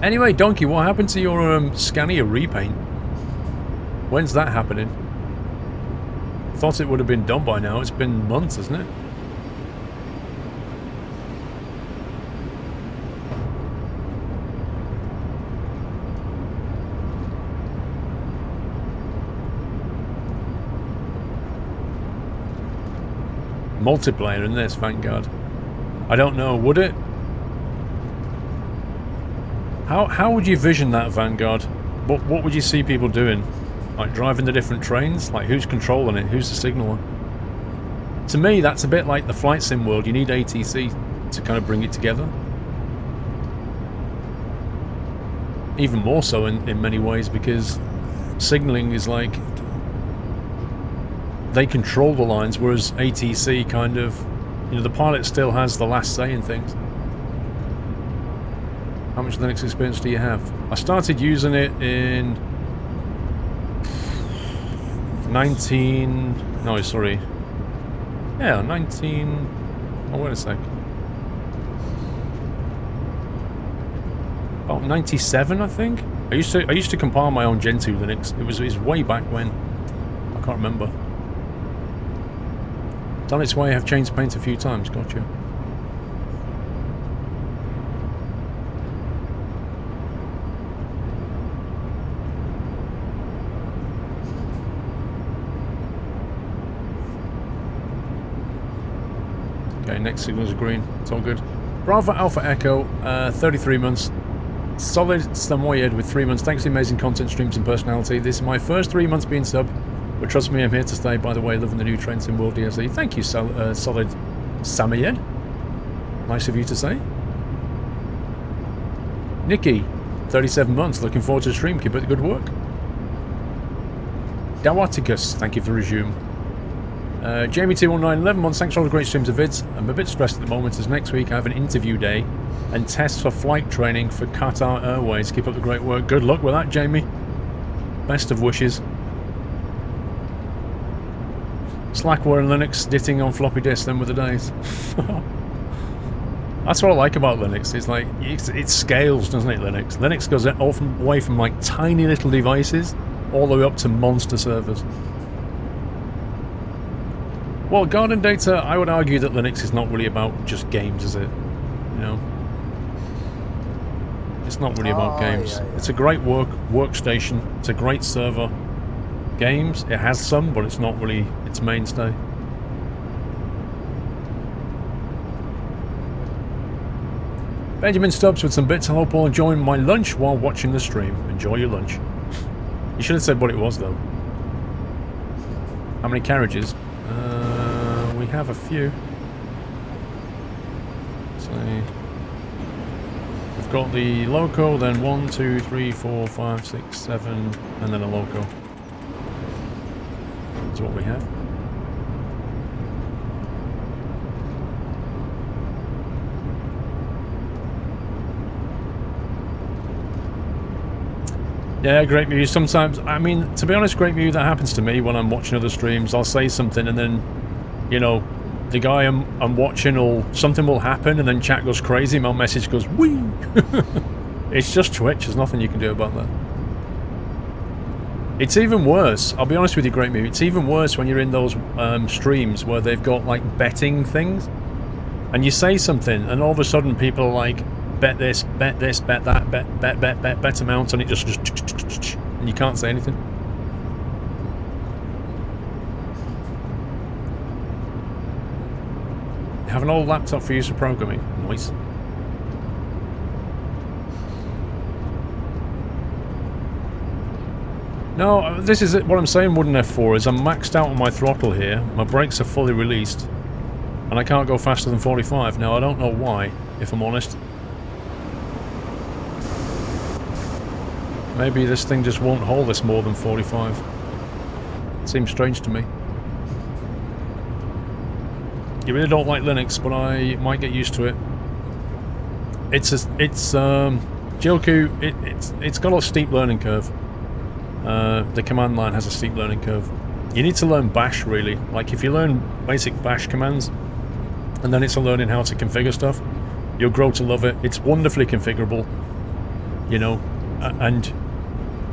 Anyway, Donkey, what happened to your Scania repaint? When's that happening? Thought it would have been done by now. It's been months, hasn't it? Multiplayer in this, thank God. I don't know, would it? How would you vision that, Vanguard? What would you see people doing? Like driving the different trains? Like who's controlling it? Who's the signaller? To me, that's a bit like the flight sim world. You need ATC to kind of bring it together. Even more so in many ways, because signaling is like... they control the lines, whereas ATC kind of... you know, the pilot still has the last say in things. How much Linux experience do you have? I started using it in... 19... no, sorry. Yeah, 19... oh, wait a sec. About 97, I think? I used to compile my own Gen 2 Linux. It was way back when. I can't remember. Done its way, have changed paint a few times, gotcha. Okay, next signals are green. It's all good. Bravo Alpha Echo, 33 months. Solid Samoyed with 3 months. Thanks for the amazing content, streams, and personality. This is my first 3 months being sub, but trust me, I'm here to stay. By the way, loving the new Train Sim World DLC. Thank you, Solid Samoyed. Nice of you to say. Nikki, 37 months. Looking forward to the stream. Keep up the good work. Dawaticus, thank you for resume. Jamie219, 11 months, thanks for all the great streams and vids. I'm a bit stressed at the moment as next week I have an interview day and tests for flight training for Qatar Airways. Keep up the great work. Good luck with that, Jamie. Best of wishes. Slackware and Linux ditting on floppy disks, then with the days. That's what I like about Linux. It's like, it scales, doesn't it, Linux? Linux goes away from like tiny little devices all the way up to monster servers. Well, Garden Data, I would argue that Linux is not really about just games, is it? You know? It's not really about games. Yeah. It's a great workstation. It's a great server. Games, it has some, but it's not really its mainstay. Benjamin Stubbs with some bits. Hello, Paul. Enjoying my lunch while watching the stream. Enjoy your lunch. You should have said what it was, though. How many carriages? We have a few. So we've got the loco, then 1, 2, 3, 4, 5, 6, 7, and then a loco. That's what we have. Yeah, great muse. Sometimes, I mean, to be honest, great muse, that happens to me when I'm watching other streams. I'll say something and then, you know, the guy I'm watching something will happen and then chat goes crazy, my message goes, whee! It's just Twitch, there's nothing you can do about that. It's even worse, I'll be honest with you, great muse, it's even worse when you're in those streams where they've got like betting things and you say something and all of a sudden people are like, bet this, bet that, bet amount, and it just and you can't say anything. Have an old laptop for use for programming. Nice. No, this is it. What I'm saying, Wooden F4, is I'm maxed out on my throttle here. My brakes are fully released, and I can't go faster than 45. Now I don't know why, if I'm honest. Maybe this thing just won't hold us more than 45. It seems strange to me. You really don't like Linux, but I might get used to it. Jilku, it's got a steep learning curve. The command line has a steep learning curve. You need to learn bash, really. Like, if you learn basic bash commands, and then it's a learning how to configure stuff, you'll grow to love it. It's wonderfully configurable. you know, and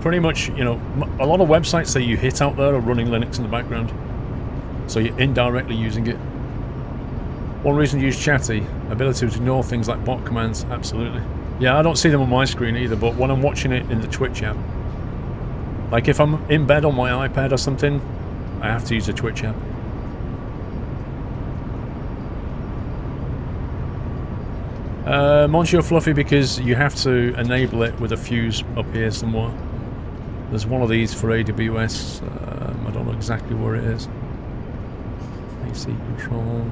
pretty much, you know, a lot of websites that you hit out there are running Linux in the background, so you're indirectly using it. One reason to use Chatty, ability to ignore things like bot commands, absolutely. Yeah, I don't see them on my screen either, but when I'm watching it in the Twitch app, like if I'm in bed on my iPad or something, I have to use the Twitch app. Monsieur Fluffy, because you have to enable it with a fuse up here somewhere. There's one of these for AWS, I don't know exactly where it is. AC control.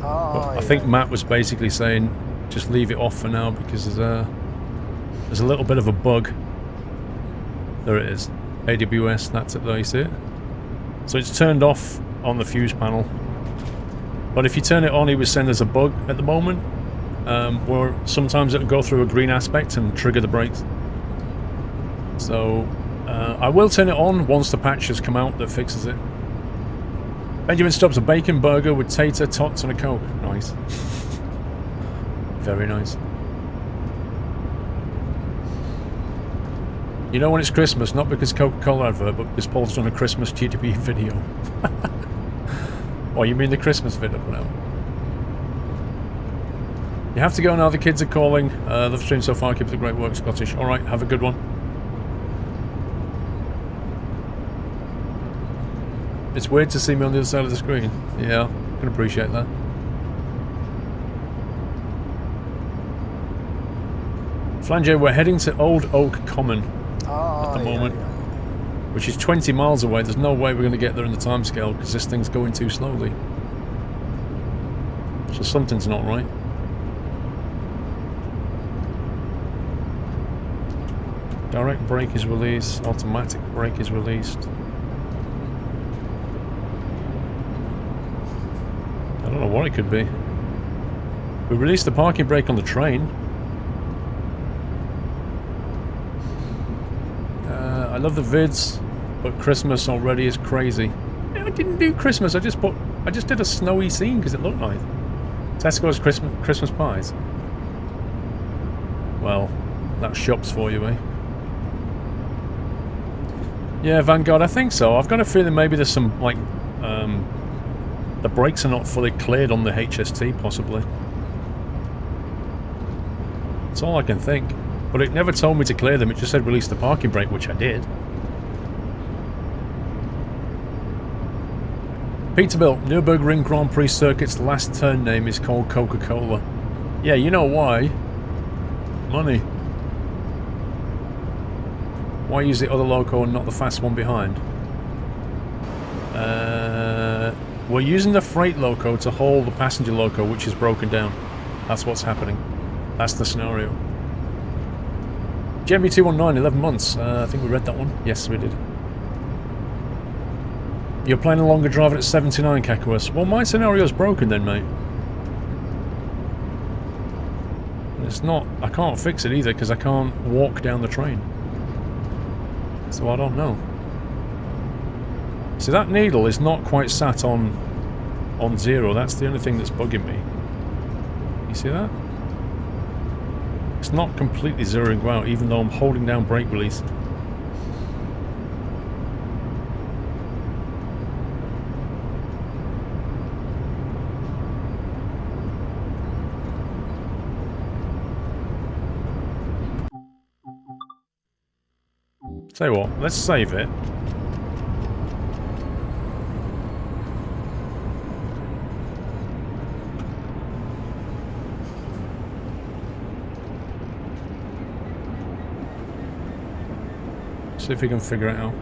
Oh, I think Matt was basically saying just leave it off for now because there's a little bit of a bug. There it is. AWS, that's it there, you see it? So it's turned off on the fuse panel. But if you turn it on, he was saying there's a bug at the moment where sometimes it'll go through a green aspect and trigger the brakes. So I will turn it on once the patch has come out that fixes it. Benjamin Stubbs, a bacon burger with tater, tots and a Coke. Nice. Very nice. You know when it's Christmas, not because Coca-Cola advert, but because Paul's done a Christmas GTP video. Oh, you mean the Christmas vid up now? You have to go now, the kids are calling. Love stream so far, keep up the great work, Scottish. Alright, have a good one. It's weird to see me on the other side of the screen. Yeah, I can appreciate that. Flange, we're heading to Old Oak Common at the moment, which is 20 miles away. There's no way we're going to get there in the timescale because this thing's going too slowly. So something's not right. Direct brake is released, automatic brake is released. I don't know what it could be. We released the parking brake on the train. I love the vids, but Christmas already is crazy. Yeah, I didn't do Christmas, I just did a snowy scene because it looked nice. Tesco's Christmas pies. Well, that's shops for you, eh? Yeah, Vanguard, I think so. I've got a feeling maybe there's some, like, the brakes are not fully cleared on the HST, possibly. That's all I can think. But it never told me to clear them, it just said release the parking brake, which I did. Peterbilt, Nürburgring Grand Prix Circuit's last turn name is called Coca-Cola. Yeah, you know why? Money. Why use the other loco and not the fast one behind? We're using the freight loco to haul the passenger loco, which is broken down. That's what's happening. That's the scenario. GMB219, 11 months. I think we read that one. Yes, we did. You're planning a longer drive at 79, Kakawas. Well, my scenario's broken then, mate. It's not... I can't fix it either, because I can't walk down the train. So I don't know. See, that needle is not quite sat on 0. That's the only thing that's bugging me. You see that? It's not completely zeroing out, even though I'm holding down brake release. Tell you what, let's save it. See if we can figure it out.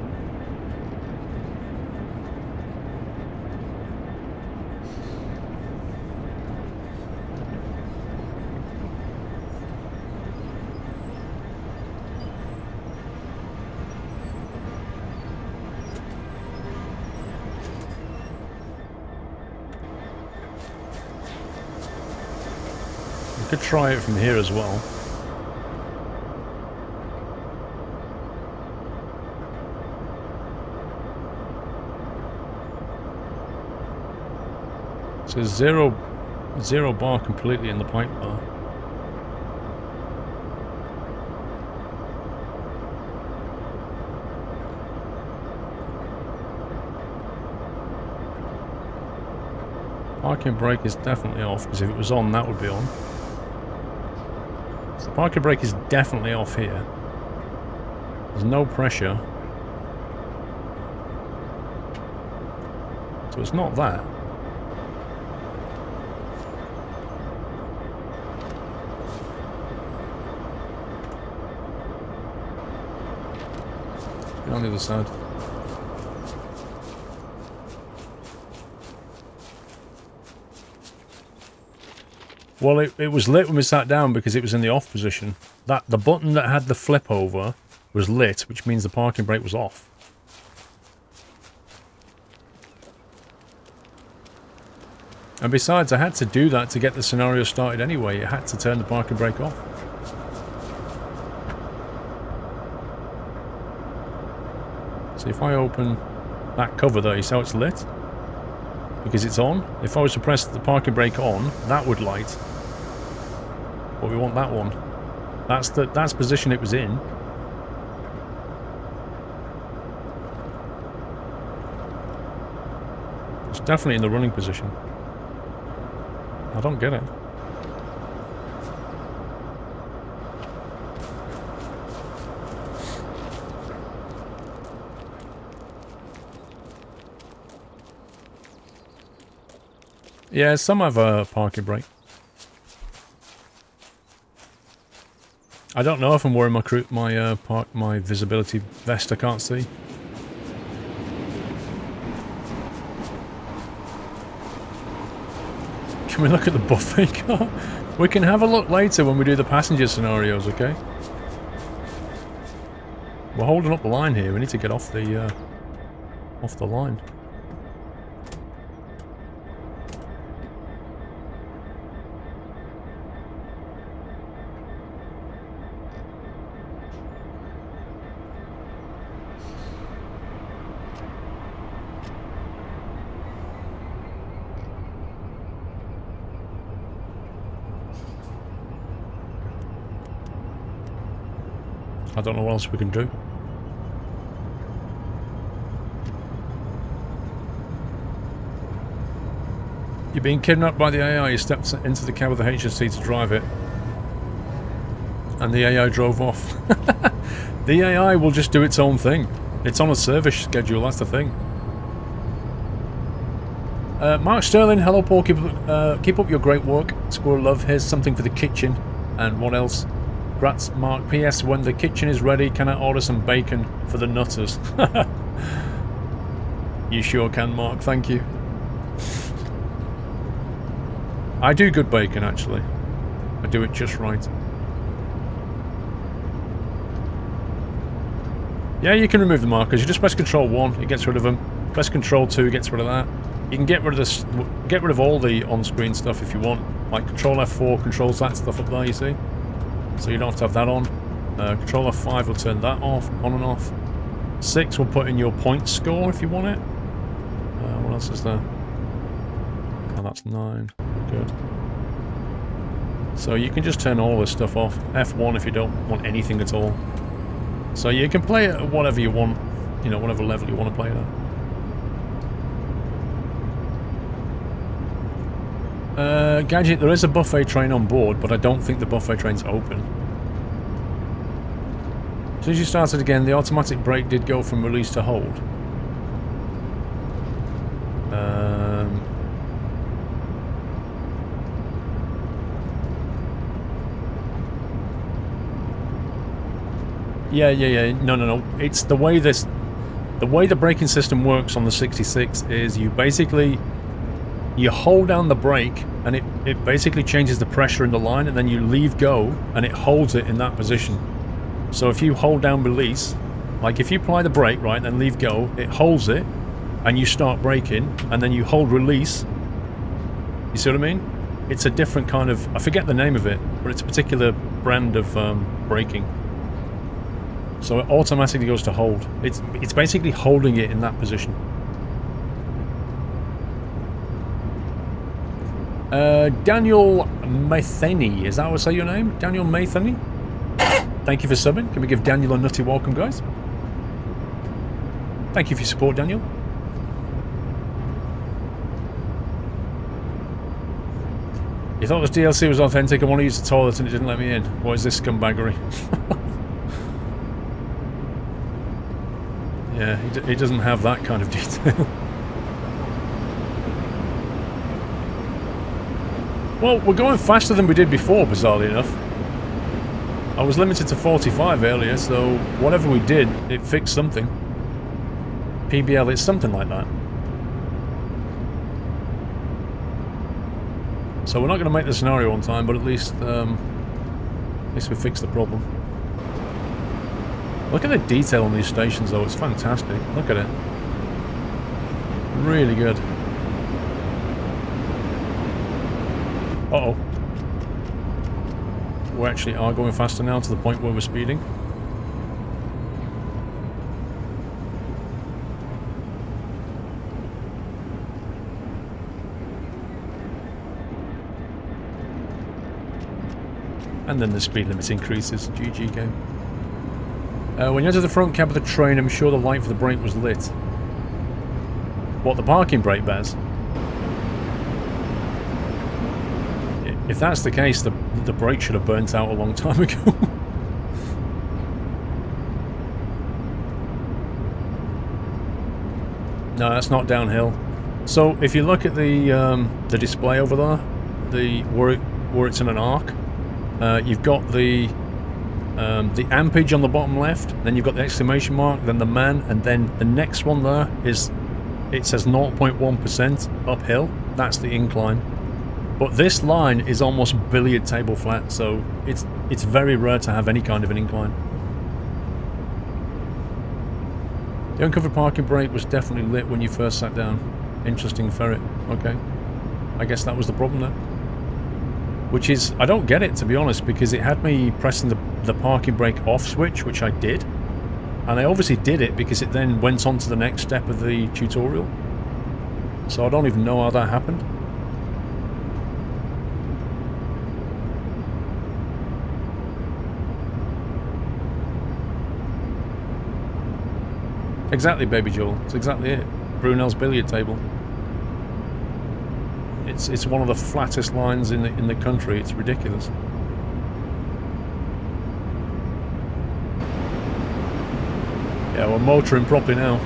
We could try it from here as well. So zero bar completely in the pipe bar. Parking brake is definitely off, because if it was on, that would be on. So the parking brake is definitely off here. There's no pressure. So it's not that. Get on the other side. Well, it was lit when we sat down because it was in the off position. The button that had the flip over was lit, which means the parking brake was off. And besides, I had to do that to get the scenario started anyway. It had to turn the parking brake off. So if I open that cover there, you see how it's lit? Because it's on. If I was to press the parking brake on, that would light. But we want that one. That's the position it was in. It's definitely in the running position. I don't get it. Yeah, some have a parking brake. I don't know if I'm wearing my visibility vest. I can't see. Can we look at the buffet car? We can have a look later when we do the passenger scenarios, okay? We're holding up the line here. We need to get off the line. I don't know what else we can do. You're being kidnapped by the AI. You stepped into the cab of the HSC to drive it. And the AI drove off. The AI will just do its own thing. It's on a service schedule, that's the thing. Mark Sterling, hello Paul, keep up your great work. Squirrel Love, here's something for the kitchen. And what else? Grats, Mark. P.S. When the kitchen is ready, can I order some bacon for the nutters? You sure can, Mark. Thank you. I do good bacon, actually. I do it just right. Yeah, you can remove the markers. You just press Control 1, it gets rid of them. Press Control 2, it gets rid of that. You can get rid of this, get rid of all the on-screen stuff if you want. Like Control F4 controls that stuff up there, you see? So you don't have to have that on. Control F5 will turn that off, on and off. 6 will put in your point score if you want it. What else is there? Oh, that's 9. Good. So you can just turn all this stuff off. F1 if you don't want anything at all. So you can play it at whatever you want. You know, whatever level you want to play it at. Gadget, there is a buffet train on board, but I don't think the buffet train's open. As soon as you started again, the automatic brake did go from release to hold. Yeah. No. It's the way the braking system works on the 66 is you hold down the brake and it basically changes the pressure in the line, and then you leave go and it holds it in that position. So if you hold down release, like if you apply the brake, right, and leave go, it holds it and you start braking, and then you hold release. You see what I mean? It's a different kind of, I forget the name of it, but it's a particular brand of braking. So it automatically goes to hold. It's basically holding it in that position. Daniel Matheny, is that how I say your name? Daniel Matheny? Thank you for subbing. Can we give Daniel a nutty welcome, guys? Thank you for your support, Daniel. You thought this DLC was authentic, I want to use the toilet and it didn't let me in. What is this scumbaggery? Yeah, he doesn't have that kind of detail. Well, we're going faster than we did before, bizarrely enough. I was limited to 45 earlier, so whatever we did, it fixed something. PBL, it's something like that. So we're not going to make the scenario on time, but at least we fixed the problem. Look at the detail on these stations, though. It's fantastic. Look at it. Really good. Uh-oh. We actually are going faster now to the point where we're speeding. And then the speed limit increases. GG game. When you enter the front cab of the train, I'm sure the light for the brake was lit. What, the parking brake, Baz? If that's the case, the brake should have burnt out a long time ago. No, that's not downhill. So if you look at the display over there, where it's in an arc, you've got the ampage on the bottom left, then you've got the exclamation mark, then the man, and then the next one there is, it says 0.1% uphill. That's the incline. But this line is almost billiard table flat, so it's very rare to have any kind of an incline. The uncovered parking brake was definitely lit when you first sat down. Interesting ferret. Okay. I guess that was the problem there. Which is, I don't get it, to be honest, because it had me pressing the parking brake off switch, which I did. And I obviously did it because it then went on to the next step of the tutorial. So I don't even know how that happened. Exactly, Baby Joel. It's exactly it. Brunel's billiard table. It's one of the flattest lines in the country. It's ridiculous. Yeah, we're motoring properly now.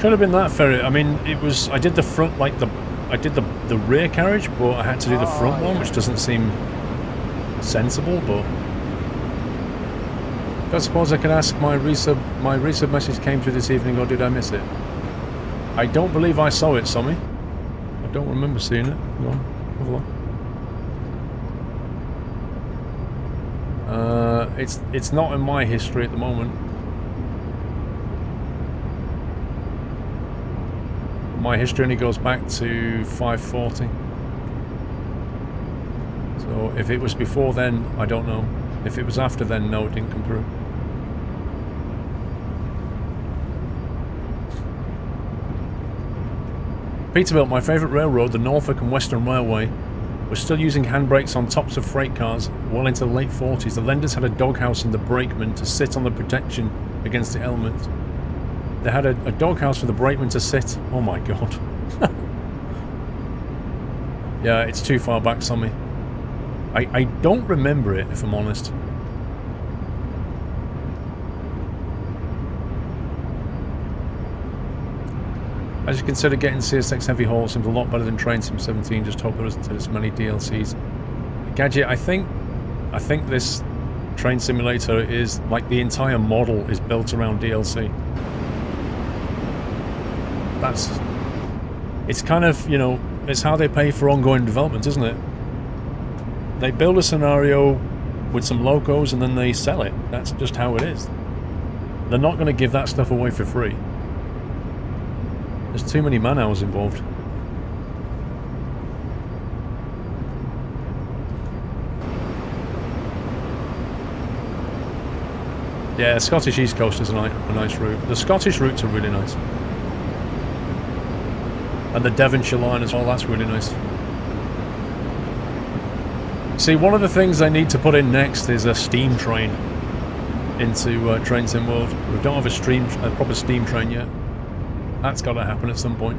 Could have been that ferry. I mean, it was. I did the front, like I did the rear carriage, but I had to do the front one, which doesn't seem sensible. But I suppose I could ask my resub message came through this evening, or did I miss it? I don't believe I saw it, Sammy. I don't remember seeing it. Go on, have a look. It's not in my history at the moment. My history only goes back to 540. So if it was before then, I don't know. If it was after then, no, it didn't come through. Peterbilt, my favourite railroad, the Norfolk and Western Railway, was still using handbrakes on tops of freight cars well into the late 40s. The lenders had a doghouse in the brakeman to sit on the protection against the elements. They had a doghouse for the brakeman to sit. Oh my god. Yeah, it's too far back, Sammy. I don't remember it, if I'm honest. As you consider getting CSX Heavy Haul seems a lot better than Train Sim 17, just hope there isn't as many DLCs. Gadget, I think this train simulator is, like, the entire model is built around DLC. It's kind of, you know, it's how they pay for ongoing development, isn't it? They build a scenario with some locos and then they sell it. That's just how it is. They're not going to give that stuff away for free. There's too many man hours involved. Yeah, Scottish East Coast is a nice route. The Scottish routes are really nice. And the Devonshire line as well, that's really nice. See, one of the things I need to put in next is a steam train into Train Sim World. We don't have a proper steam train yet. That's got to happen at some point.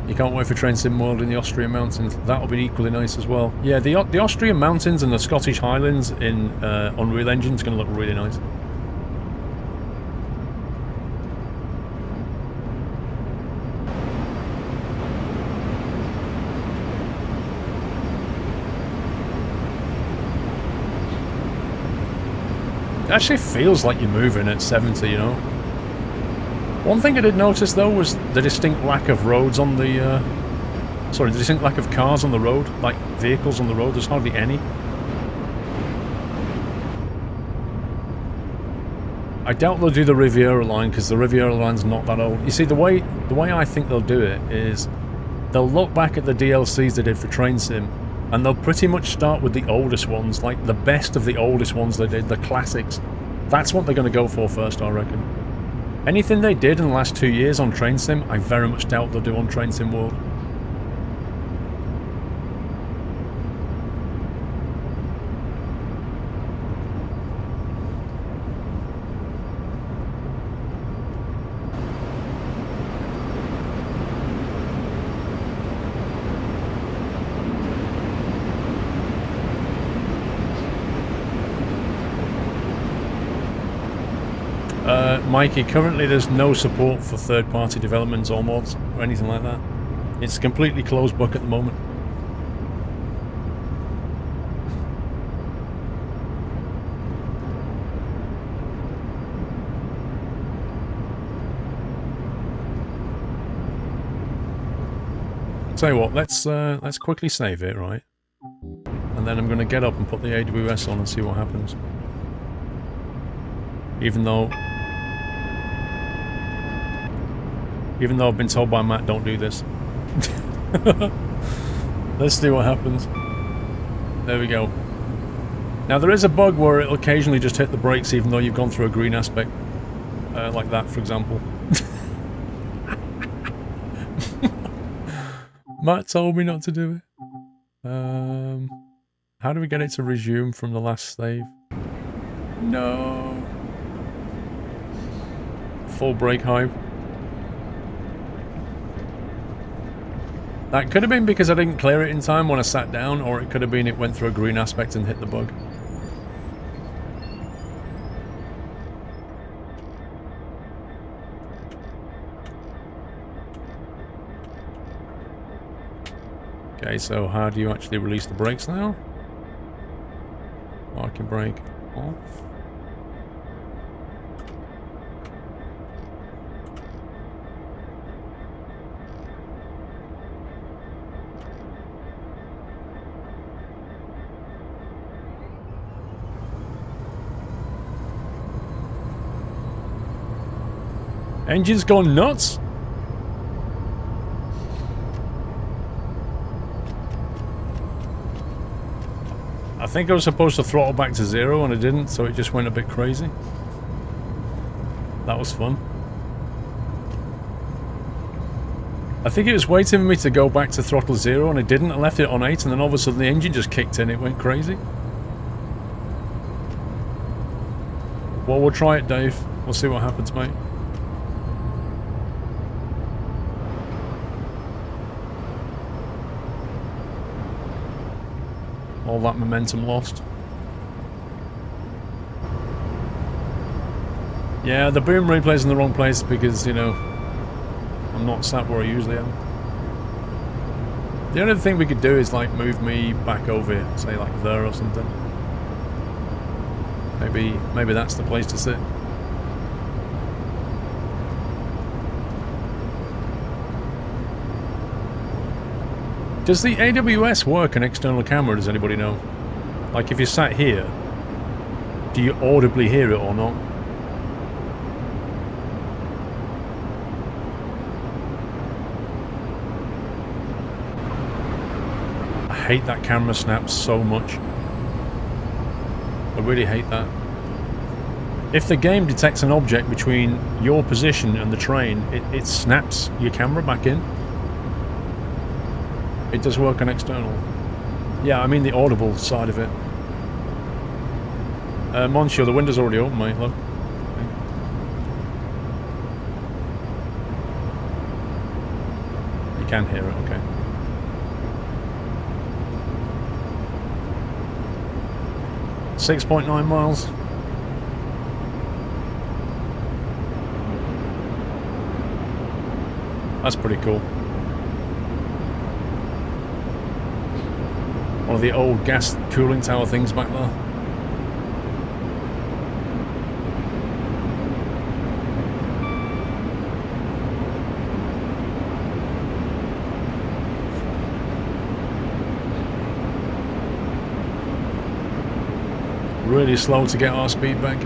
You can't wait for Train Sim World in the Austrian mountains. That'll be equally nice as well. Yeah, the Austrian mountains and the Scottish Highlands in Unreal Engine is going to look really nice. It actually feels like you're moving at 70, you know. One thing I did notice though was the distinct lack of roads on the, the distinct lack of cars on the road, like vehicles on the road. There's hardly any. I doubt they'll do the Riviera line because the Riviera line's not that old. You see, the way I think they'll do it is they'll look back at the DLCs they did for Train Sim, and they'll pretty much start with the oldest ones, like the best of the oldest ones they did, the classics. That's what they're going to go for first, I reckon. Anything they did in the last 2 years on Train Sim, I very much doubt they'll do on Train Sim World. Mikey, currently there's no support for third-party developments or mods or anything like that. It's a completely closed book at the moment. Tell you what, let's quickly save it, right? And then I'm going to get up and put the AWS on and see what happens. Even though I've been told by Matt, don't do this. Let's see what happens. There we go. Now there is a bug where it'll occasionally just hit the brakes even though you've gone through a green aspect. Like that, for example. Matt told me not to do it. How do we get it to resume from the last save? No. Full brake hype. That could have been because I didn't clear it in time when I sat down, or it could have been it went through a green aspect and hit the bug. Okay, so how do you actually release the brakes now? Parking brake off. Engine's gone nuts? I think I was supposed to throttle back to 0 and I didn't, so it just went a bit crazy. That was fun. I think it was waiting for me to go back to throttle 0 and I didn't. I left it on 8 and then all of a sudden the engine just kicked in. It went crazy. Well, we'll try it, Dave. We'll see what happens, mate. All that momentum lost. Yeah, the boom replay's in the wrong place because, you know, I'm not sat where I usually am. The only thing we could do is, like, move me back over here, say, like, there or something. Maybe that's the place to sit. Does the AWS work an external camera, does anybody know? Like, if you sat here, do you audibly hear it or not? I hate that camera snap so much. I really hate that. If the game detects an object between your position and the train, it snaps your camera back in. It does work on external. Yeah, I mean the audible side of it. Monsieur, the window's already open, mate, look. You can hear it, okay. .9 miles. That's pretty cool. One of the old gas cooling tower things back there. Really slow to get our speed back.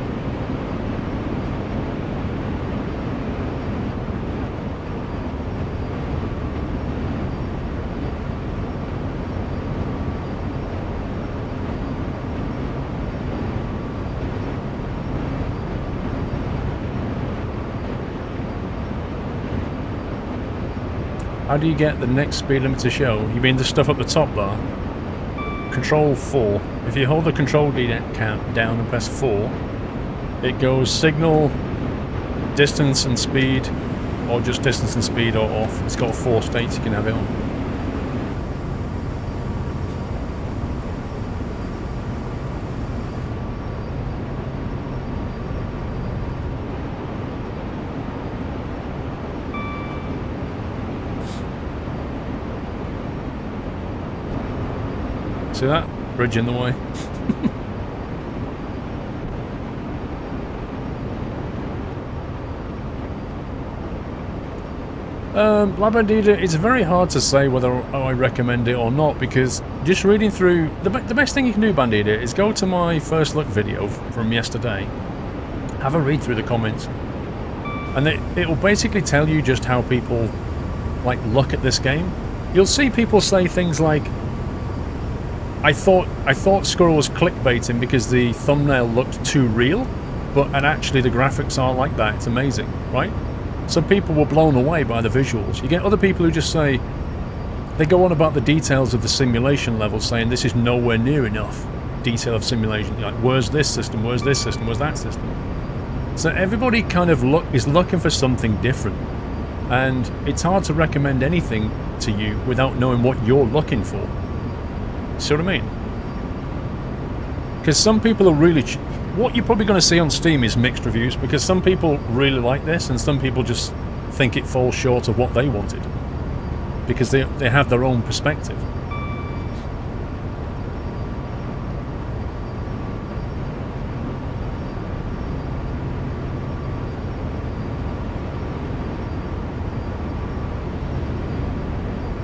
How do you get the next speed limit to show? You mean the stuff up the top there? Control 4. If you hold the control D count down and press 4, it goes signal, distance and speed, or just distance and speed or off. It's got 4 states you can have it on. See that? Bridge in the way. La Bandida, it's very hard to say whether I recommend it or not, because just reading through... The best thing you can do, Bandida, is go to my first look video from yesterday, have a read through the comments, and it'll basically tell you just how people, like, look at this game. You'll see people say things like, I thought Squirrel was clickbaiting because the thumbnail looked too real, and actually the graphics are like that. It's amazing, right? Some people were blown away by the visuals. You get other people who just say, they go on about the details of the simulation level, saying this is nowhere near enough detail of simulation. You're like, where's this system? Where's this system? Where's that system? So everybody kind of is looking for something different, and it's hard to recommend anything to you without knowing what you're looking for. See what I mean? Because some people are really... What you're probably going to see on Steam is mixed reviews, because some people really like this and some people just think it falls short of what they wanted. Because they have their own perspective.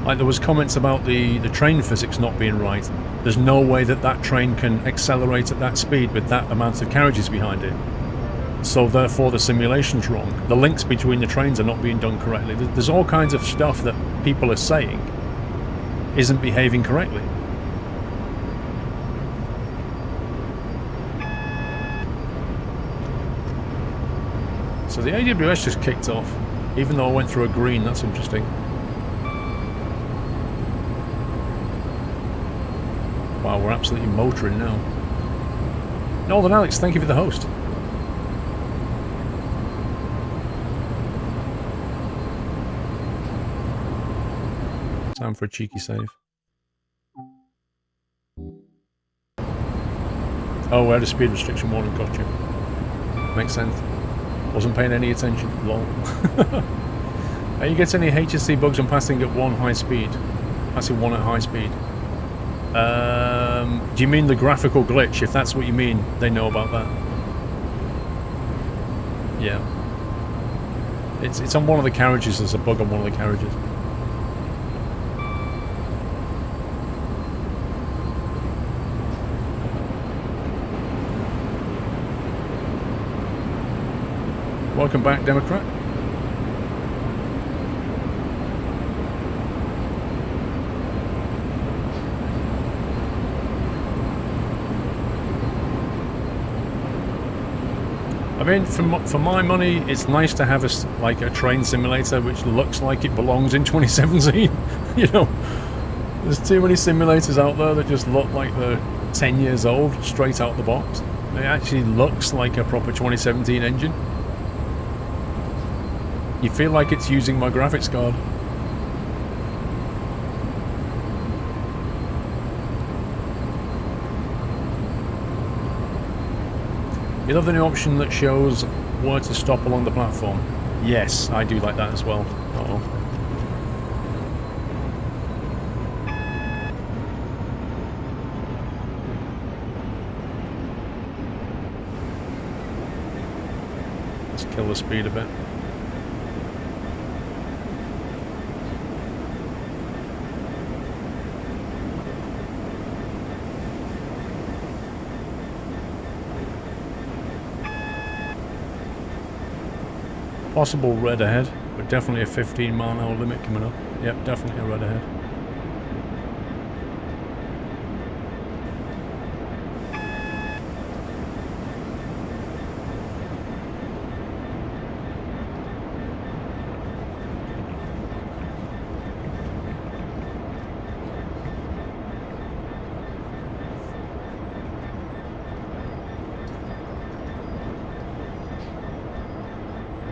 Like there was comments about the train physics not being right. There's no way that train can accelerate at that speed with that amount of carriages behind it. So therefore the simulation's wrong. The links between the trains are not being done correctly. There's all kinds of stuff that people are saying isn't behaving correctly. So the AWS just kicked off, even though I went through a green. That's interesting. Wow, we're absolutely motoring now. Northern Alex, thank you for the host. Time for a cheeky save. Oh, we had a speed restriction warning, gotcha. Makes sense. Wasn't paying any attention, lol. You get any HSC bugs on passing at 1 high speed? Passing 1 at high speed? Do you mean the graphical glitch? If that's what you mean, they know about that. Yeah. It's on one of the carriages. There's a bug on one of the carriages. Welcome back, Democrat. I mean, for my money, it's nice to have like a train simulator which looks like it belongs in 2017. You know, there's too many simulators out there that just look like they're 10 years old, straight out the box. It actually looks like a proper 2017 engine. You feel like it's using my graphics card. You love the new option that shows where to stop along the platform? Yes, I do like that as well. Uh-oh. Let's kill the speed a bit. Possible red ahead, but definitely a 15-mile-an-hour limit coming up. Yep, definitely a red ahead.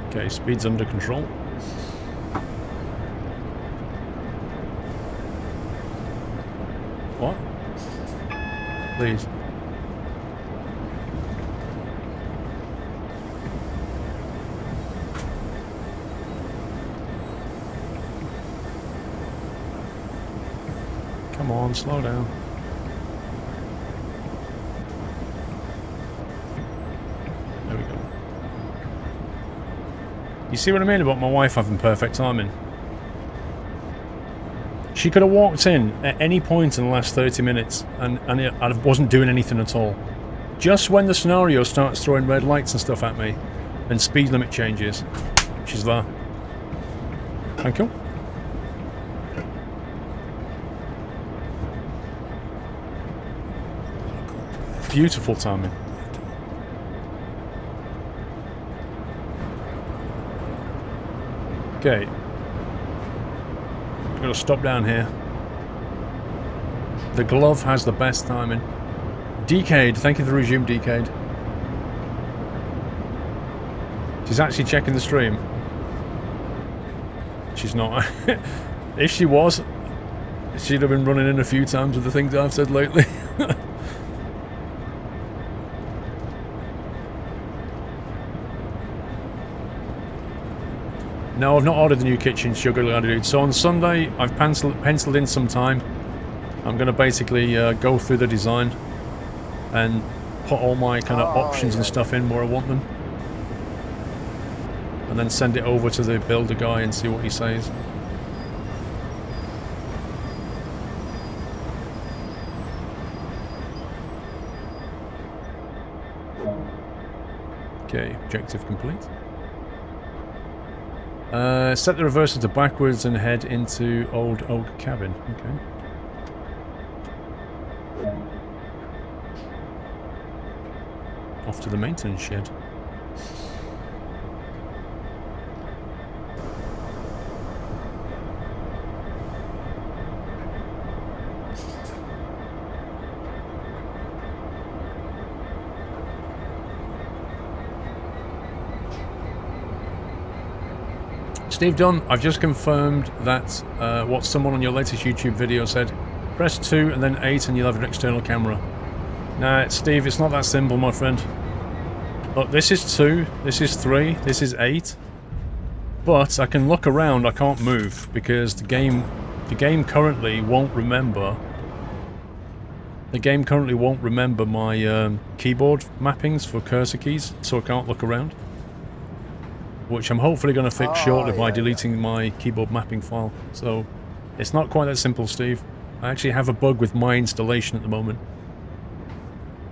Okay, speed's under control. What? Please. Come on, slow down. There we go. You see what I mean about my wife having perfect timing? She could have walked in at any point in the last 30 minutes and I wasn't doing anything at all. Just when the scenario starts throwing red lights and stuff at me and speed limit changes, she's there. Thank you. Beautiful timing. Okay. I'm going to stop down here. The glove has the best timing. Decade, thank you for the resume, Decade. She's actually checking the stream. She's not. If she was, she'd have been running in a few times with the things I've said lately. No, I've not ordered the new kitchen, sugar dude. So on Sunday, I've penciled in some time. I'm going to basically go through the design and put all my kind of options and stuff in where I want them. And then send it over to the builder guy and see what he says. Okay, objective complete. Set the reverser to backwards and head into Old Oak Cabin. Okay. Off to the maintenance shed. Steve Dunn, I've just confirmed that what someone on your latest YouTube video said. Press 2 and then 8 and you'll have an external camera. Nah, Steve, it's not that simple, my friend. Look, this is 2, this is 3, this is 8. But I can look around, I can't move, because the game currently won't remember. The game currently won't remember my keyboard mappings for cursor keys, so I can't look around. Which I'm hopefully going to fix shortly by deleting my keyboard mapping file. So, it's not quite that simple, Steve. I actually have a bug with my installation at the moment.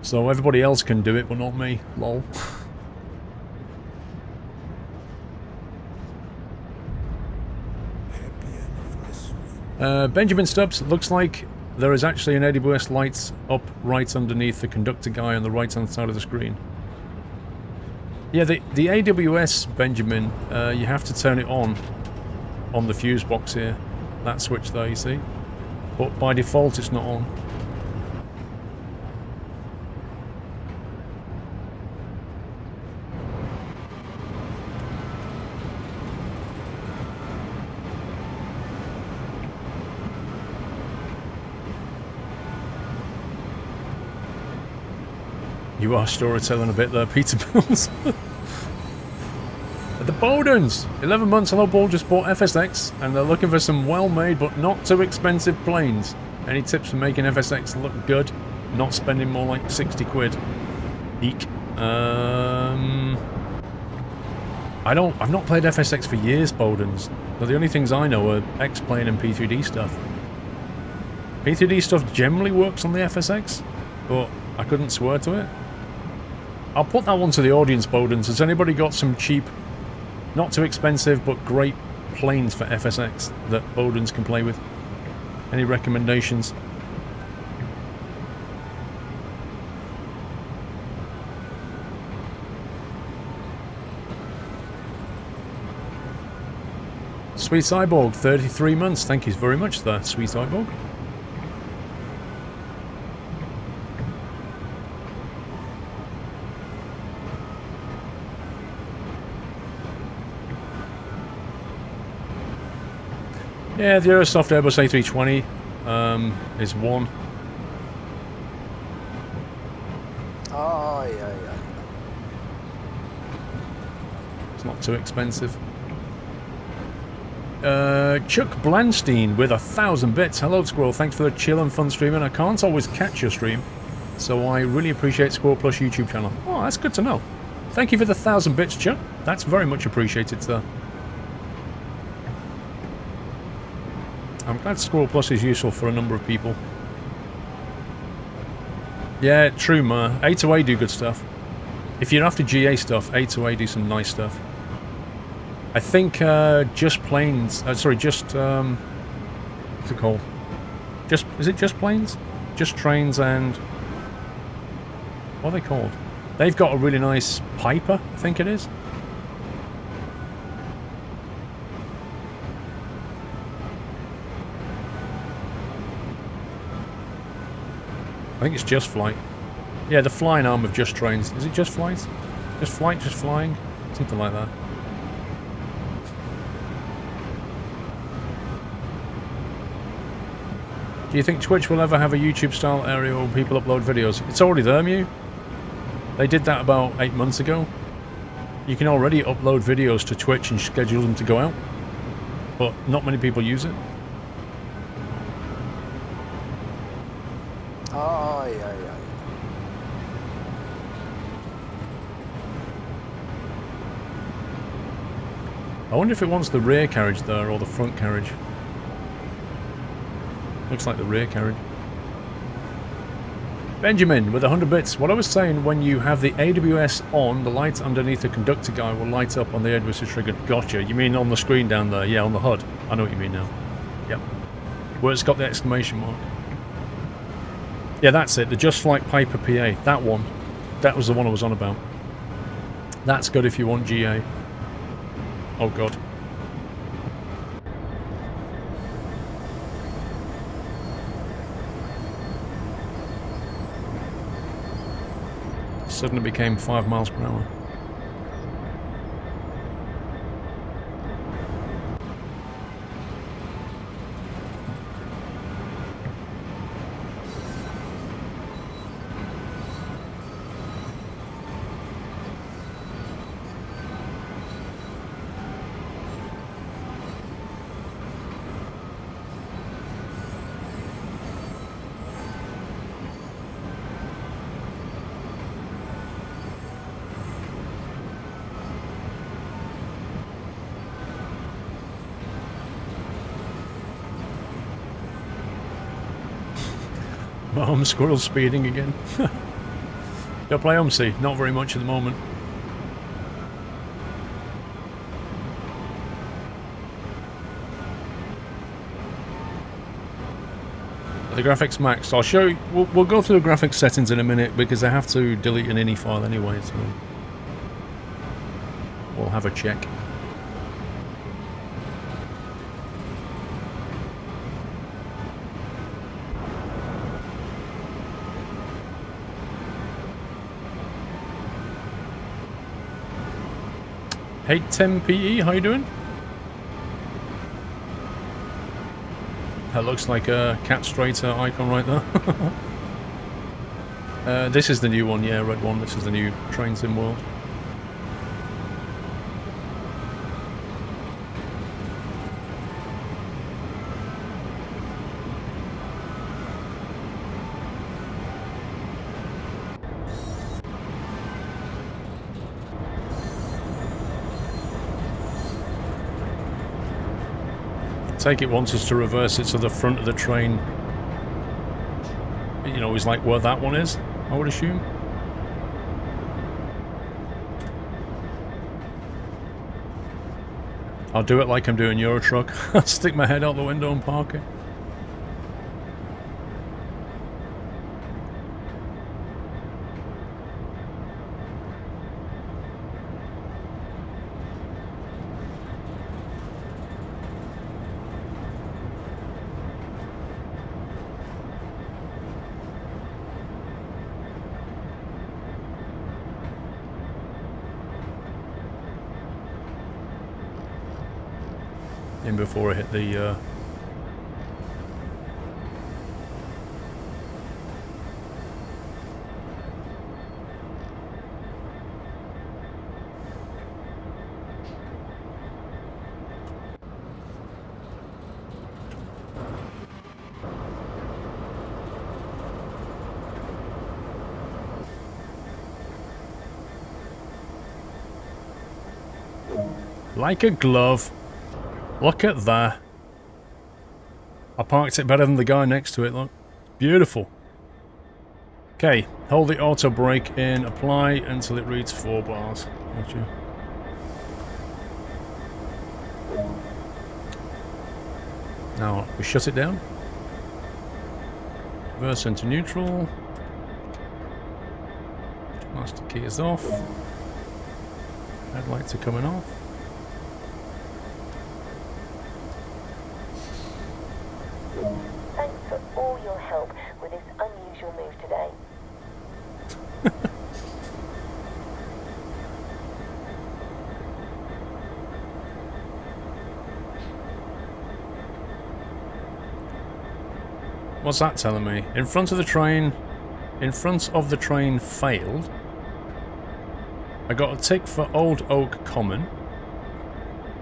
So everybody else can do it, but not me. Lol. Benjamin Stubbs, looks like there is actually an AWS light up right underneath the conductor guy on the right hand side of the screen. Yeah, the AWS, Benjamin, you have to turn it on the fuse box here. That switch there, you see? But by default, it's not on. You are storytelling a bit there, Peter Bills. The Bowdens! 11 months, hello Paul, just bought FSX, and they're looking for some well-made but not too expensive planes. Any tips for making FSX look good? Not spending more like 60 quid. Eek. I've not played FSX for years, Bowdens. But the only things I know are X-Plane and P3D stuff. P3D stuff generally works on the FSX, but I couldn't swear to it. I'll put that one to the audience, Bowdens. Has anybody got some cheap, not too expensive, but great planes for FSX that Bowdens can play with? Any recommendations? Sweet Cyborg, 33 months. Thank you very much there, Sweet Cyborg. Yeah, the Aerosoft Airbus A320 is one. Oh, yeah. It's not too expensive. Chuck Blanstein with 1,000 bits. Hello, Squirrel. Thanks for the chill and fun streaming. I can't always catch your stream, so I really appreciate SquirrelPlus YouTube channel. Oh, that's good to know. Thank you for the 1,000 bits, Chuck. That's very much appreciated, sir. I'm glad SquirrelPlus is useful for a number of people. Yeah, true, Ma. A2A do good stuff. If you're after GA stuff, A2A do some nice stuff. I think Just Planes... what's it called? Is it Just Planes? Just Trains and... what are they called? They've got a really nice Piper, I think it is. I think it's Just Flight. Yeah, the flying arm of Just Trains. Is it Just Flight? Just Flight, Just Flying? Something like that. Do you think Twitch will ever have a YouTube-style area where people upload videos? It's already there, Mew. They did that about 8 months ago. You can already upload videos to Twitch and schedule them to go out. But not many people use it. Oh, yeah. I wonder if it wants the rear carriage there or the front carriage. Looks like the rear carriage. Benjamin with 100 bits. What I was saying, when you have the AWS on, the light underneath the conductor guy will light up on the AWS trigger. Gotcha. You mean on the screen down there? Yeah, on the HUD. I know what you mean now. Yep. Where it's got the exclamation mark. Yeah, that's it. The Just Flight Piper PA. That one. That was the one I was on about. That's good if you want GA. Oh, God. Suddenly became 5 miles per hour. Squirrel speeding again. Don't play UMC, not very much at the moment. The graphics max. I'll show you. We'll go through the graphics settings in a minute because I have to delete an ini file anyway. So we'll have a check. Hey 10PE, how you doing? That looks like a cat straighter icon right there. This is the new one, yeah, red one. This is the new Train Sim World. Take it wants us to reverse it to the front of the train. You know, is like where that one is, I would assume. I'll do it like I'm doing Euro Truck. I'll stick my head out the window and park it. In before I hit the like a glove. Look at that. I parked it better than the guy next to it, look. Beautiful. Okay, hold the auto brake in, apply until it reads 4 bars. Gotcha. Now, we shut it down. Reverse into neutral. Master key is off. Headlights are coming off. Thanks for all your help with this unusual move today. What's that telling me? In front of the train failed. I got a tick for Old Oak Common.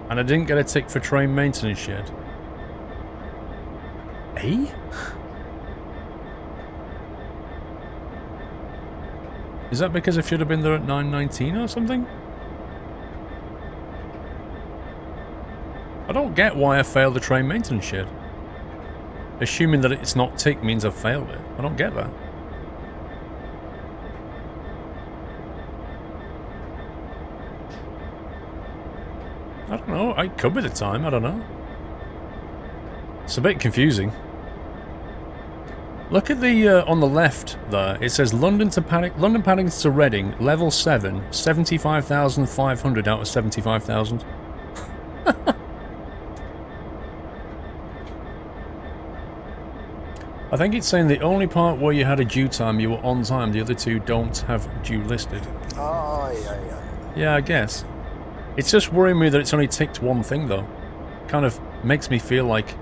And I didn't get a tick for train maintenance shed. Eh? Is that because I should have been there at 9:19 or something? I don't get why I failed the train maintenance shed. Assuming that it's not ticked means I've failed it. I don't get that. I don't know. It could be the time. I don't know. It's a bit confusing. Look at the on the left there. It says London Paddington to Reading, level 7, 75,500 out of 75,000. I think it's saying the only part where you had a due time, you were on time. The other two don't have due listed. Oh, yeah. Yeah, I guess. It's just worrying me that it's only ticked one thing, though. Kind of makes me feel like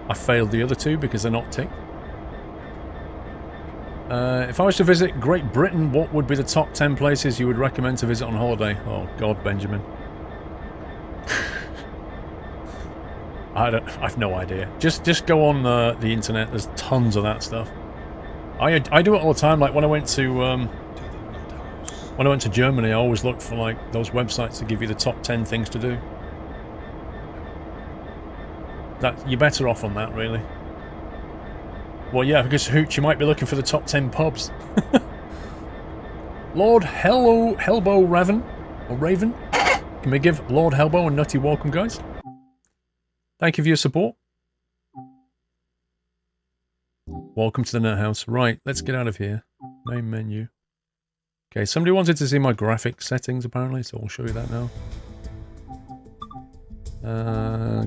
I failed the other two because they're not ticked. If I was to visit Great Britain, what would be the top 10 places you would recommend to visit on holiday? Oh, God, Benjamin. I've no idea. Just go on the internet. There's tons of that stuff. I do it all the time. Like when I went to Germany, I always look for like those websites that give you the top 10 things to do. You're better off on that, really. Well, yeah, because Hooch, you might be looking for the top 10 pubs. Lord Hellbow Raven, or Raven. Can we give Lord Hellbow a nutty welcome, guys? Thank you for your support. Welcome to the Nut House. Right, let's get out of here. Main menu. Okay, somebody wanted to see my graphic settings apparently, so I'll show you that now.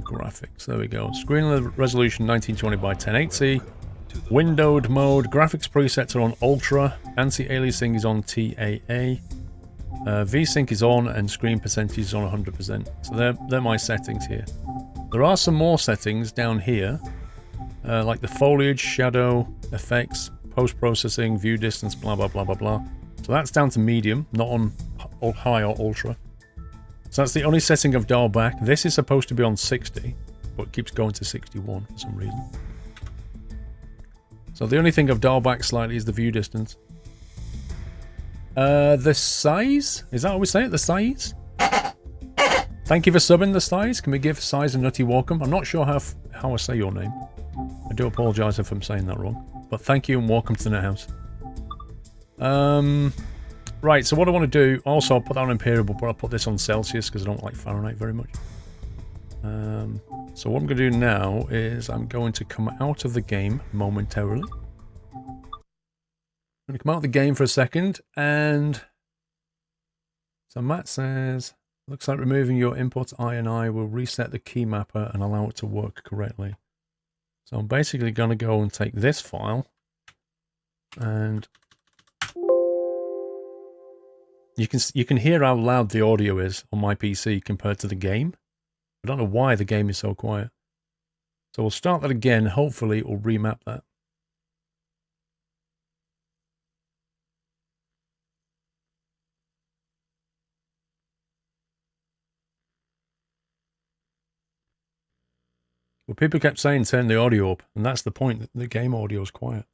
Graphics, there we go. Screen resolution 1920 by 1080. Windowed mode, graphics presets are on Ultra. Anti-aliasing is on TAA. VSync is on and screen percentage is on 100%. So they're my settings here. There are some more settings down here, like the foliage, shadow, effects, post-processing, view distance, blah blah blah blah blah. So that's down to medium, not on high or ultra. So that's the only setting I've dialed back. This is supposed to be on 60, but it keeps going to 61 for some reason. So the only thing I've dialed back slightly is the view distance. The size? Is that how we say it? The size? Thank you for subbing, the size. Can we give size a nutty welcome? I'm not sure how I say your name. I do apologise if I'm saying that wrong. But thank you and welcome to the house. Right, so what I want to do... Also, I'll put that on Imperial, but I'll put this on Celsius because I don't like Fahrenheit very much. So what I'm going to do now is I'm going to come out of the game momentarily. I'm going to come out of the game for a second, and... So Matt says... Looks like removing your input INI will reset the key mapper and allow it to work correctly. So I'm basically going to go and take this file and you can hear how loud the audio is on my PC compared to the game. I don't know why the game is so quiet. So we'll start that again. Hopefully it will remap that. Well, people kept saying turn the audio up, and that's the point, that the game audio is quiet.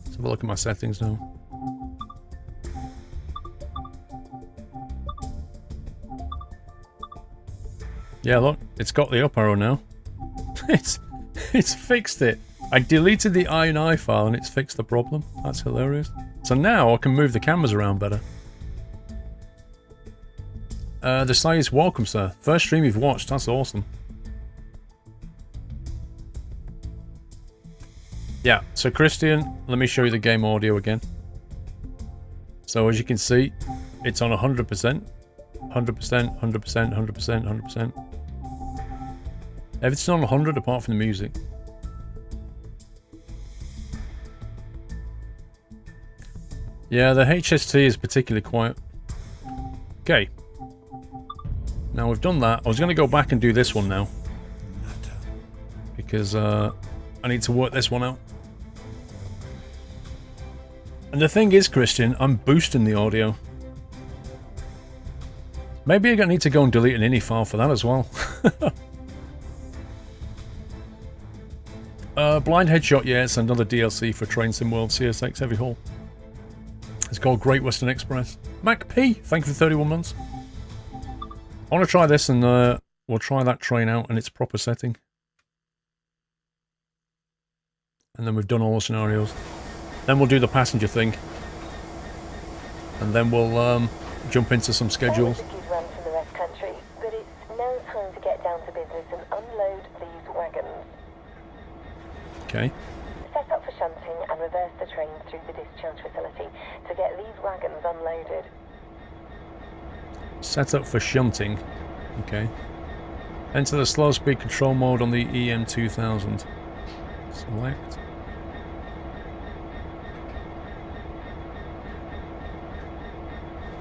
Let's have a look at my settings now. Yeah, look, it's got the up arrow now. It's fixed it. I deleted the INI file and it's fixed the problem. That's hilarious. So now I can move the cameras around better. The size, welcome, sir. First stream you've watched. That's awesome. Yeah, so Christian, let me show you the game audio again. So as you can see, it's on 100%. 100%, 100%, 100%, 100%. Everything's on 100 apart from the music. Yeah, the HST is particularly quiet. Okay. Now we've done that. I was going to go back and do this one now. Because I need to work this one out. And the thing is, Christian, I'm boosting the audio. Maybe I need to go and delete an ini file for that as well. Blind Headshot, yeah, it's another DLC for Train Sim World CSX Heavy Haul. It's called Great Western Express. Mac P, thank you for 31 months. I want to try this and we'll try that train out in its proper setting. And then we've done all the scenarios. Then we'll do the passenger thing. And then we'll jump into some schedules. Run from the West Country, but it's now time to get down to business and unload these wagons. Okay. Set up for shunting and reverse the train through the discharge facility to get these wagons unloaded. Set up for shunting. Okay. Enter the slow speed control mode on the EM2000. Select.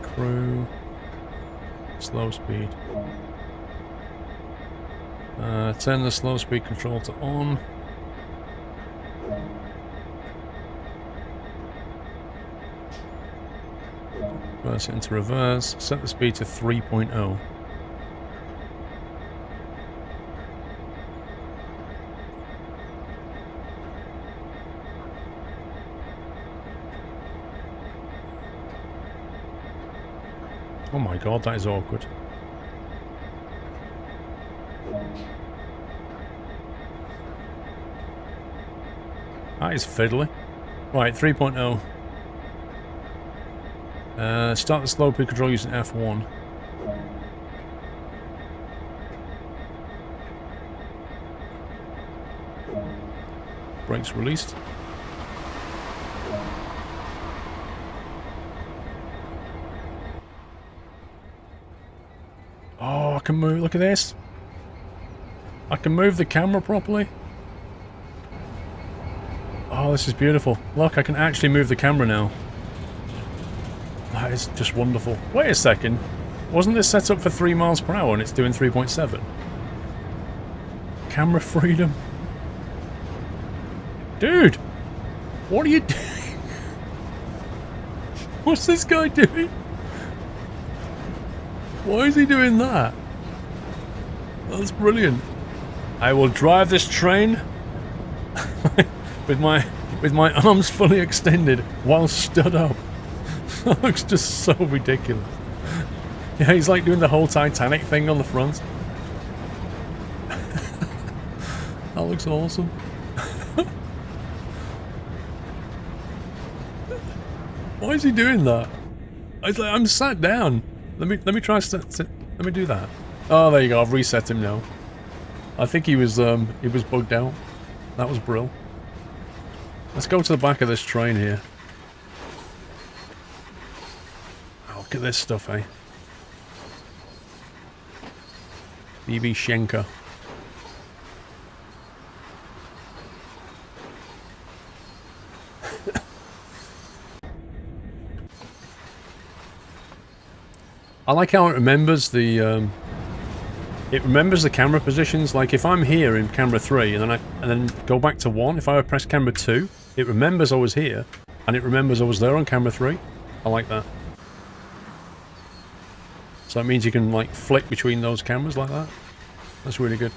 Crew. Slow speed. Turn the slow speed control to on. Reverse it into reverse. Set the speed to 3.0. Oh my god, that is awkward. That is fiddly. Right, 3.0. Start the slow speed control using F1. Brakes released. Oh, I can move. Look at this. I can move the camera properly. Oh, this is beautiful. Look, I can actually move the camera now. That is just wonderful. Wait a second. Wasn't this set up for 3 miles per hour and it's doing 3.7? Camera freedom. Dude! What are you doing? What's this guy doing? Why is he doing that? That's brilliant. I will drive this train with my arms fully extended while stood up. That looks just so ridiculous. Yeah, he's like doing the whole Titanic thing on the front. That looks awesome. Why is he doing that? I'm sat down. Let me try let me do that. Oh, there you go. I've reset him now. I think he was bugged out. That was brill. Let's go to the back of this train here. Oh, look at this stuff, eh? BB Schenker. I like how it remembers the camera positions. Like if I'm here in camera 3 and then go back to 1, if I press camera 2, it remembers I was here and it remembers I was there on camera 3. I like that. So that means you can like flick between those cameras like that. That's really good.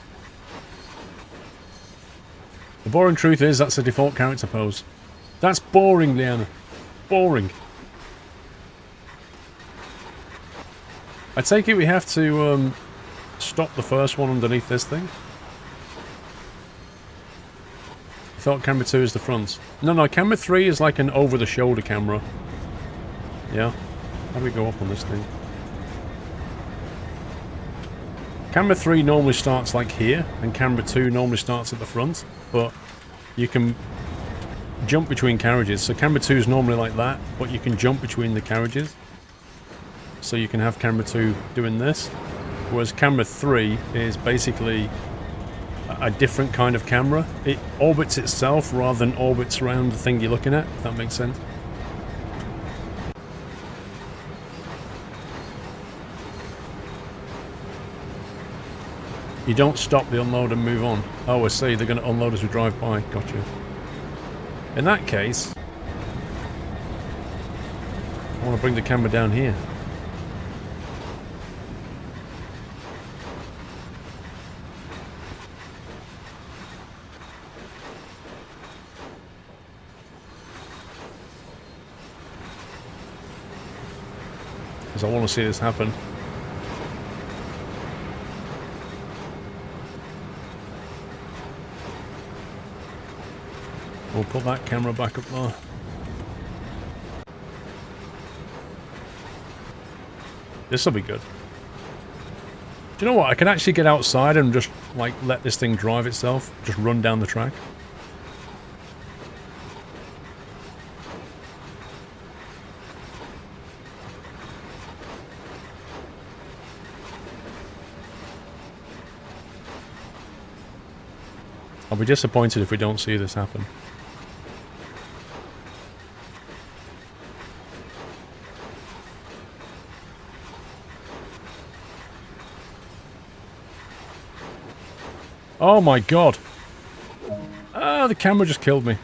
The boring truth is that's the default character pose. That's boring, Leanna. Boring. I take it we have to stop the first one underneath this thing. I thought camera 2 is the front. No, camera 3 is like an over-the-shoulder camera. Yeah. How do we go up on this thing? Camera 3 normally starts like here, and camera 2 normally starts at the front, but you can jump between carriages. So camera 2 is normally like that, but you can jump between the carriages. So you can have camera 2 doing this, whereas camera 3 is basically a different kind of camera. It orbits itself rather than orbits around the thing you're looking at, if that makes sense. You don't stop the unload and move on. Oh, I see, they're going to unload as we drive by. Gotcha. In that case, I want to bring the camera down here. Because I want to see this happen. We'll put that camera back up there. This will be good. Do you know what? I can actually get outside and just, like, let this thing drive itself. Just run down the track. I'll be disappointed if we don't see this happen. Oh my god! Ah, the camera just killed me.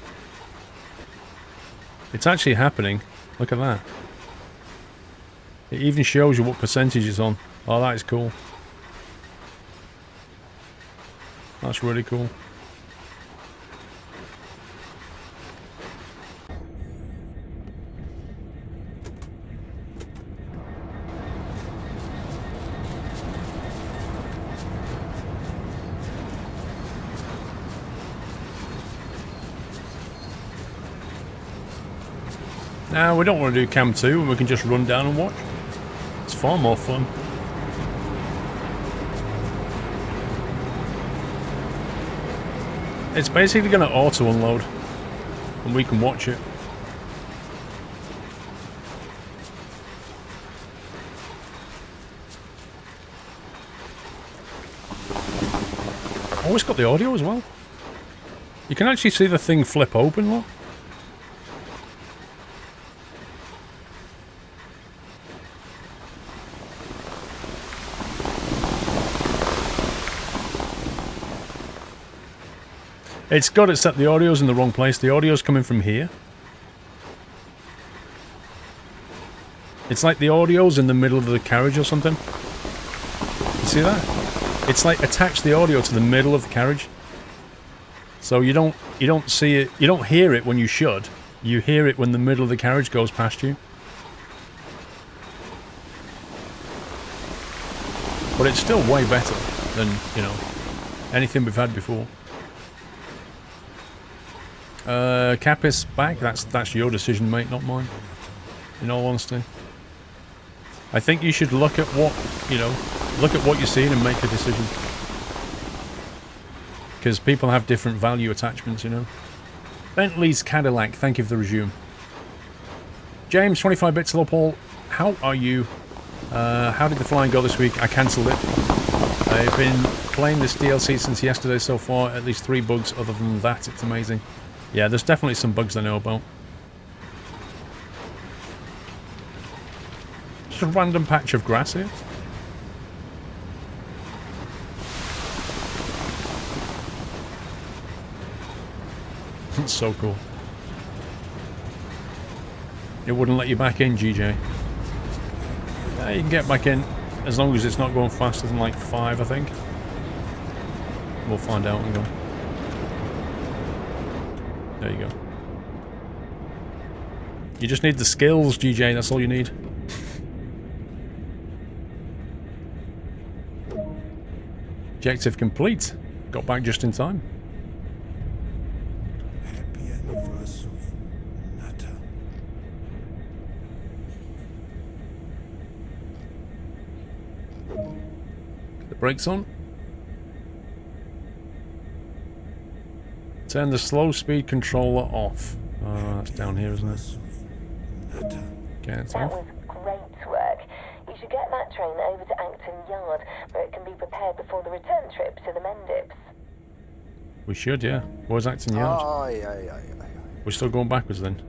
It's actually happening. Look at that. It even shows you what percentage it's on. Oh, that is cool. That's really cool. Nah, we don't want to do cam 2 and we can just run down and watch. It's far more fun. It's basically going to auto unload and we can watch it. Oh, it's got the audio as well. You can actually see the thing flip open, look. It's got it set the audio's in the wrong place. The audio's coming from here. It's like the audio's in the middle of the carriage or something. You see that? It's like attach the audio to the middle of the carriage. So you don't see it, you don't hear it when you should. You hear it when the middle of the carriage goes past you. But it's still way better than, you know, anything we've had before. Capis back, that's your decision, mate, not mine. In all honesty. I think you should look at what, you know, look at what you're seeing and make a decision. Because people have different value attachments, you know. Bentley's Cadillac, thank you for the resume. James, 25 bits, hello Paul. How are you? How did the flying go this week? I cancelled it. I've been playing this DLC since yesterday so far. At least 3 bugs. Other than that, it's amazing. Yeah, there's definitely some bugs I know about. Just a random patch of grass here. That's so cool. It wouldn't let you back in, GJ. Yeah, you can get back in as long as it's not going faster than like 5, I think. We'll find out and go. There you go. You just need the skills, GJ, that's all you need. Objective complete. Got back just in time. Happy anniversary, Nata. The brakes on. Turn the slow speed controller off. That's down here, isn't it? Okay, it's That off. was great work. You should get that train over to Acton Yard, where it can be prepared before the return trip to the Mendips. We should, yeah. Where's Acton Yard? Aye, aye, aye, aye. We're still going backwards then.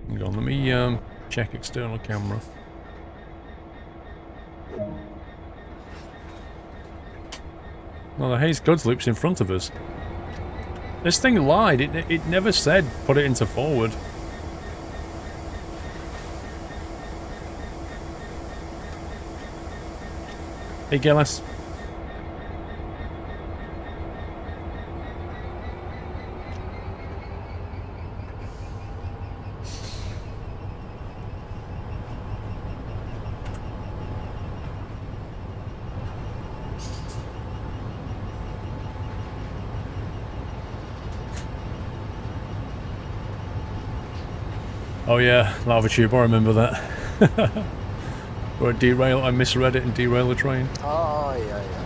Hang on, let me check external camera. No, the Hayes Goods Loop's in front of us. This thing lied. It never said put it into forward. Hey, Gillis. Oh yeah, lava tube, I remember that. Or a derail, I misread it and derail the train. Aye, aye, aye.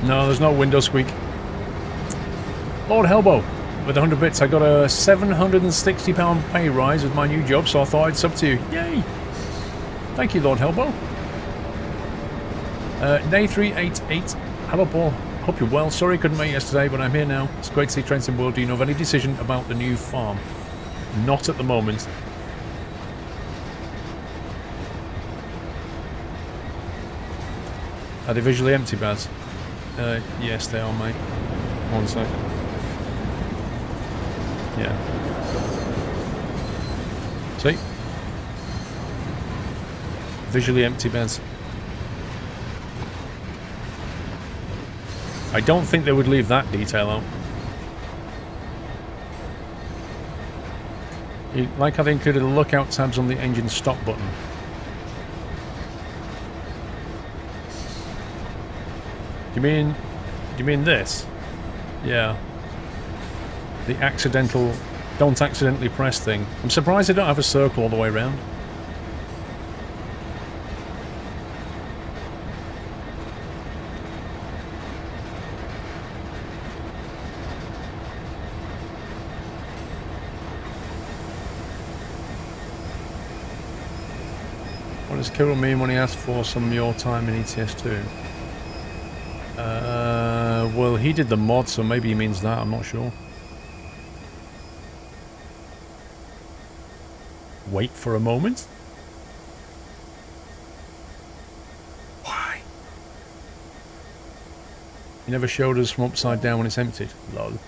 No, there's no window squeak. Lord Helbo, with 100 bits, I got a £760 pay rise with my new job, so I thought I'd sub to you. Yay! Thank you, Lord Helbo. Nay388, hello Paul, hope you're well. Sorry I couldn't make it yesterday, but I'm here now. It's great to see Trains in World. Do you know of any decision about the new farm? Not at the moment. Are they visually empty, Baz? Yes, they are, mate. One sec. Yeah. See? Visually empty, Baz. I don't think they would leave that detail out. Like how they included the lookout tabs on the engine stop button. Do you mean this? Yeah. The accidental, don't accidentally press thing. I'm surprised they don't have a circle all the way around. What does Kirill mean when he asks for some of your time in ETS2? Well, he did the mod, so maybe he means that, I'm not sure. Wait for a moment. Why? He never showed us from upside down when it's emptied. Lol.